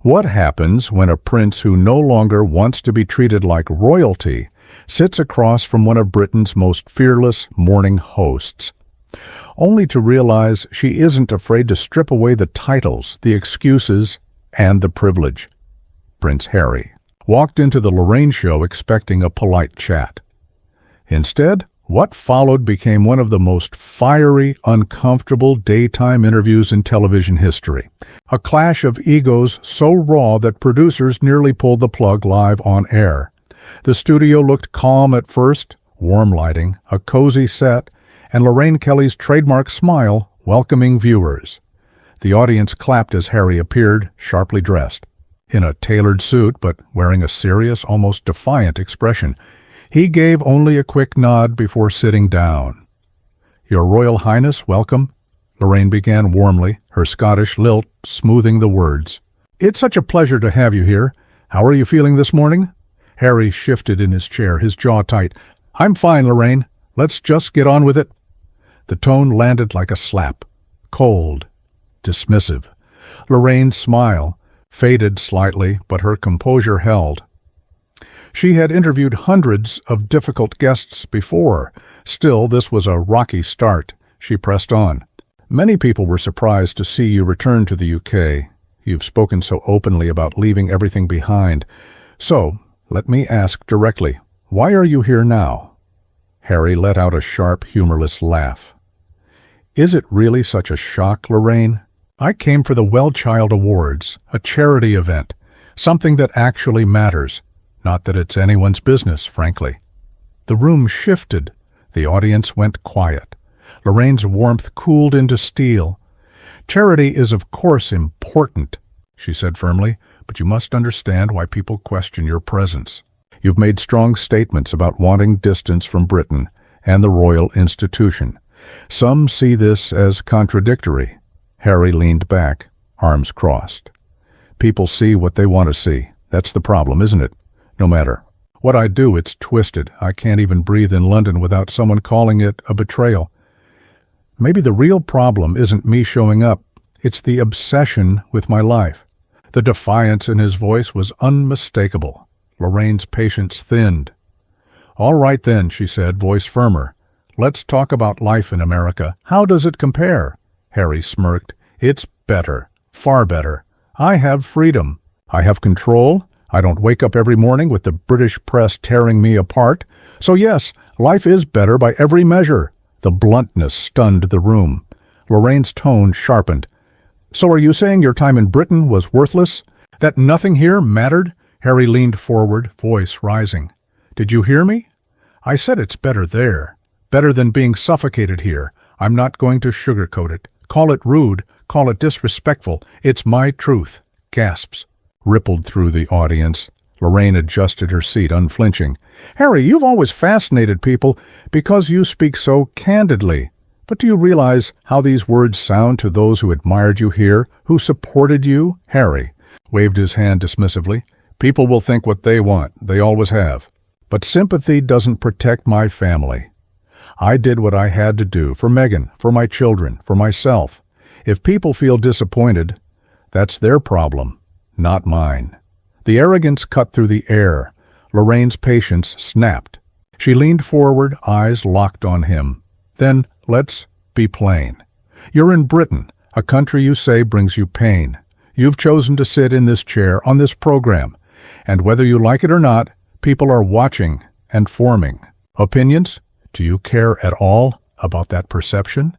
What happens when a prince who no longer wants to be treated like royalty sits across from one of Britain's most fearless morning hosts, only to realize she isn't afraid to strip away the titles, the excuses, and the privilege? Prince Harry walked into the Lorraine show expecting a polite chat. Instead, what followed became one of the most fiery, uncomfortable daytime interviews in television history. A clash of egos so raw that producers nearly pulled the plug live on air. The studio looked calm at first, warm lighting, a cozy set, and Lorraine Kelly's trademark smile welcoming viewers. The audience clapped as Harry appeared, sharply dressed, in a tailored suit but wearing a serious, almost defiant expression. He gave only a quick nod before sitting down. "Your Royal Highness, welcome," Lorraine began warmly, her Scottish lilt smoothing the words. "It's such a pleasure to have you here. How are you feeling this morning?" Harry shifted in his chair, his jaw tight. "I'm fine, Lorraine. Let's just get on with it." The tone landed like a slap, cold, dismissive. Lorraine's smile faded slightly, but her composure held. She had interviewed hundreds of difficult guests before. Still, this was a rocky start. She pressed on. "Many people were surprised to see you return to the UK. You've spoken so openly about leaving everything behind. So, let me ask directly, why are you here now?" Harry let out a sharp, humorless laugh. "Is it really such a shock, Lorraine? I came for the Well Child Awards, a charity event, something that actually matters. Not that it's anyone's business, frankly." The room shifted. The audience went quiet. Lorraine's warmth cooled into steel. "Charity is of course important," she said firmly, "but you must understand why people question your presence. You've made strong statements about wanting distance from Britain and the royal institution. Some see this as contradictory." Harry leaned back, arms crossed. "People see what they want to see. That's the problem, isn't it? No matter what I do, it's twisted. I can't even breathe in London without someone calling it a betrayal. Maybe the real problem isn't me showing up. It's the obsession with my life." The defiance in his voice was unmistakable. Lorraine's patience thinned. "All right then," she said, voice firmer. "Let's talk about life in America. How does it compare?" Harry smirked. "It's better. Far better. I have freedom. I have control. I don't wake up every morning with the British press tearing me apart. So yes, life is better by every measure." The bluntness stunned the room. Lorraine's tone sharpened. "So are you saying your time in Britain was worthless? That nothing here mattered?" Harry leaned forward, voice rising. "Did you hear me? I said it's better there. Better than being suffocated here. I'm not going to sugarcoat it. Call it rude, call it disrespectful. It's my truth." Gasps rippled through the audience. Lorraine adjusted her seat, unflinching. "Harry, you've always fascinated people because you speak so candidly. But do you realize how these words sound to those who admired you here, who supported you?" Harry waved his hand dismissively. "People will think what they want. They always have. But sympathy doesn't protect my family. I did what I had to do for Meghan, for my children, for myself. If people feel disappointed, that's their problem, not mine." The arrogance cut through the air. Lorraine's patience snapped. She leaned forward, eyes locked on him. "Then let's be plain. You're in Britain, a country you say brings you pain. You've chosen to sit in this chair on this program, and whether you like it or not, people are watching and forming opinions. Do you care at all about that perception?"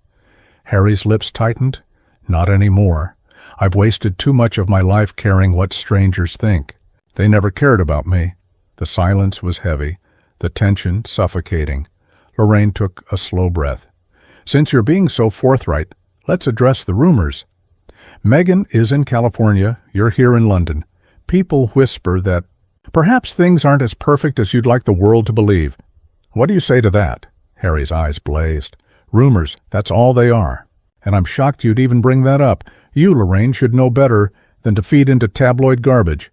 Harry's lips tightened. "Not anymore. I've wasted too much of my life caring what strangers think. They never cared about me." The silence was heavy, the tension suffocating. Lorraine took a slow breath. "Since you're being so forthright, let's address the rumors. Meghan is in California, you're here in London. People whisper that perhaps things aren't as perfect as you'd like the world to believe. What do you say to that?" Harry's eyes blazed. "Rumors, that's all they are. And I'm shocked you'd even bring that up. You, Lorraine, should know better than to feed into tabloid garbage."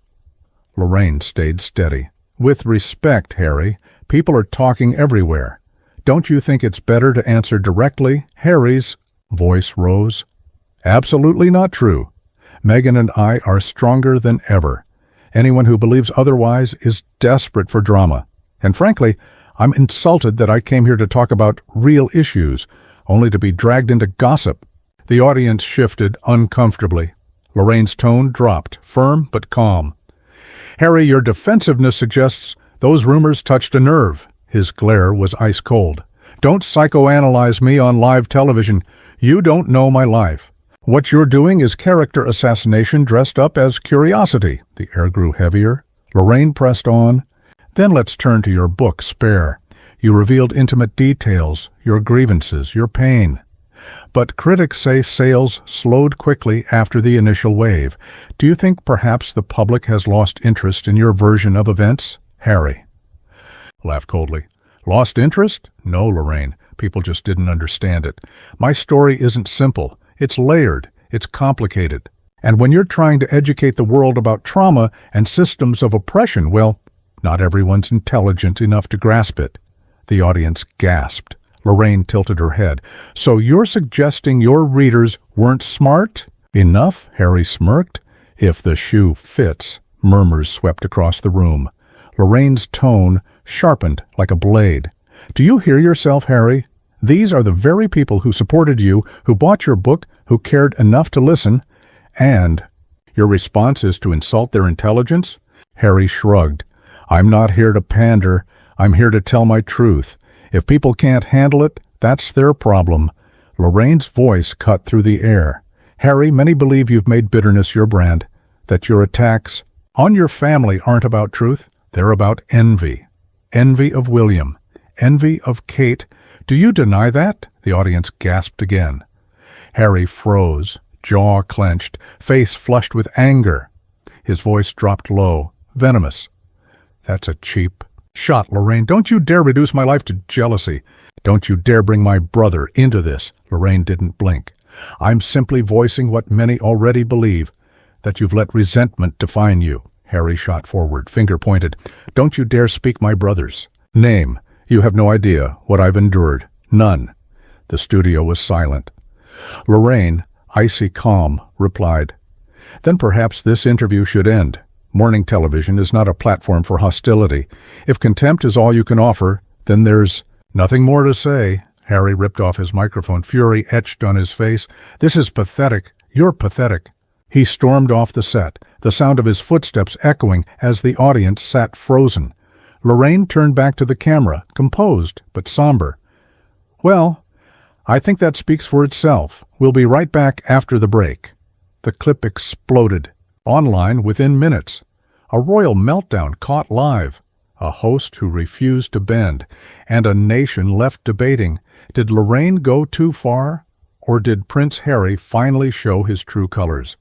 Lorraine stayed steady. "With respect, Harry, people are talking everywhere. Don't you think it's better to answer directly?" Harry's voice rose. "Absolutely not true. Meghan and I are stronger than ever. Anyone who believes otherwise is desperate for drama. And frankly, I'm insulted that I came here to talk about real issues, only to be dragged into gossip." The audience shifted uncomfortably. Lorraine's tone dropped, firm but calm. "Harry, your defensiveness suggests those rumors touched a nerve." His glare was ice cold. "Don't psychoanalyze me on live television. You don't know my life. What you're doing is character assassination dressed up as curiosity." The air grew heavier. Lorraine pressed on. "Then let's turn to your book, Spare. You revealed intimate details, your grievances, your pain. But critics say sales slowed quickly after the initial wave. Do you think perhaps the public has lost interest in your version of events?" Harry laughed coldly. "Lost interest? No, Lorraine. People just didn't understand it. My story isn't simple. It's layered. It's complicated. And when you're trying to educate the world about trauma and systems of oppression, well, not everyone's intelligent enough to grasp it." The audience gasped. Lorraine tilted her head. "So you're suggesting your readers weren't smart enough?" Harry smirked. "If the shoe fits." Murmurs swept across the room. Lorraine's tone sharpened like a blade. "Do you hear yourself, Harry? These are the very people who supported you, who bought your book, who cared enough to listen, and your response is to insult their intelligence?" Harry shrugged. "I'm not here to pander. I'm here to tell my truth. If people can't handle it, that's their problem." Lorraine's voice cut through the air. "Harry, many believe you've made bitterness your brand, that your attacks on your family aren't about truth. They're about envy. Envy of William. Envy of Kate. Do you deny that?" The audience gasped again. Harry froze, jaw clenched, face flushed with anger. His voice dropped low, venomous. "That's a cheap shot, Lorraine. Don't you dare reduce my life to jealousy. Don't you dare bring my brother into this." Lorraine didn't blink. "I'm simply voicing what many already believe, that you've let resentment define you." Harry shot forward, finger pointed. "Don't you dare speak my brother's name. You have no idea what I've endured. None." The studio was silent. Lorraine, icy calm, replied, "Then perhaps this interview should end. Morning television is not a platform for hostility. If contempt is all you can offer, then there's nothing more to say." Harry ripped off his microphone, fury etched on his face. "This is pathetic. You're pathetic." He stormed off the set, the sound of his footsteps echoing as the audience sat frozen. Lorraine turned back to the camera, composed but somber. "Well, I think that speaks for itself. We'll be right back after the break." The clip exploded, online within minutes. A royal meltdown caught live, a host who refused to bend, and a nation left debating, did Lorraine go too far, or did Prince Harry finally show his true colors?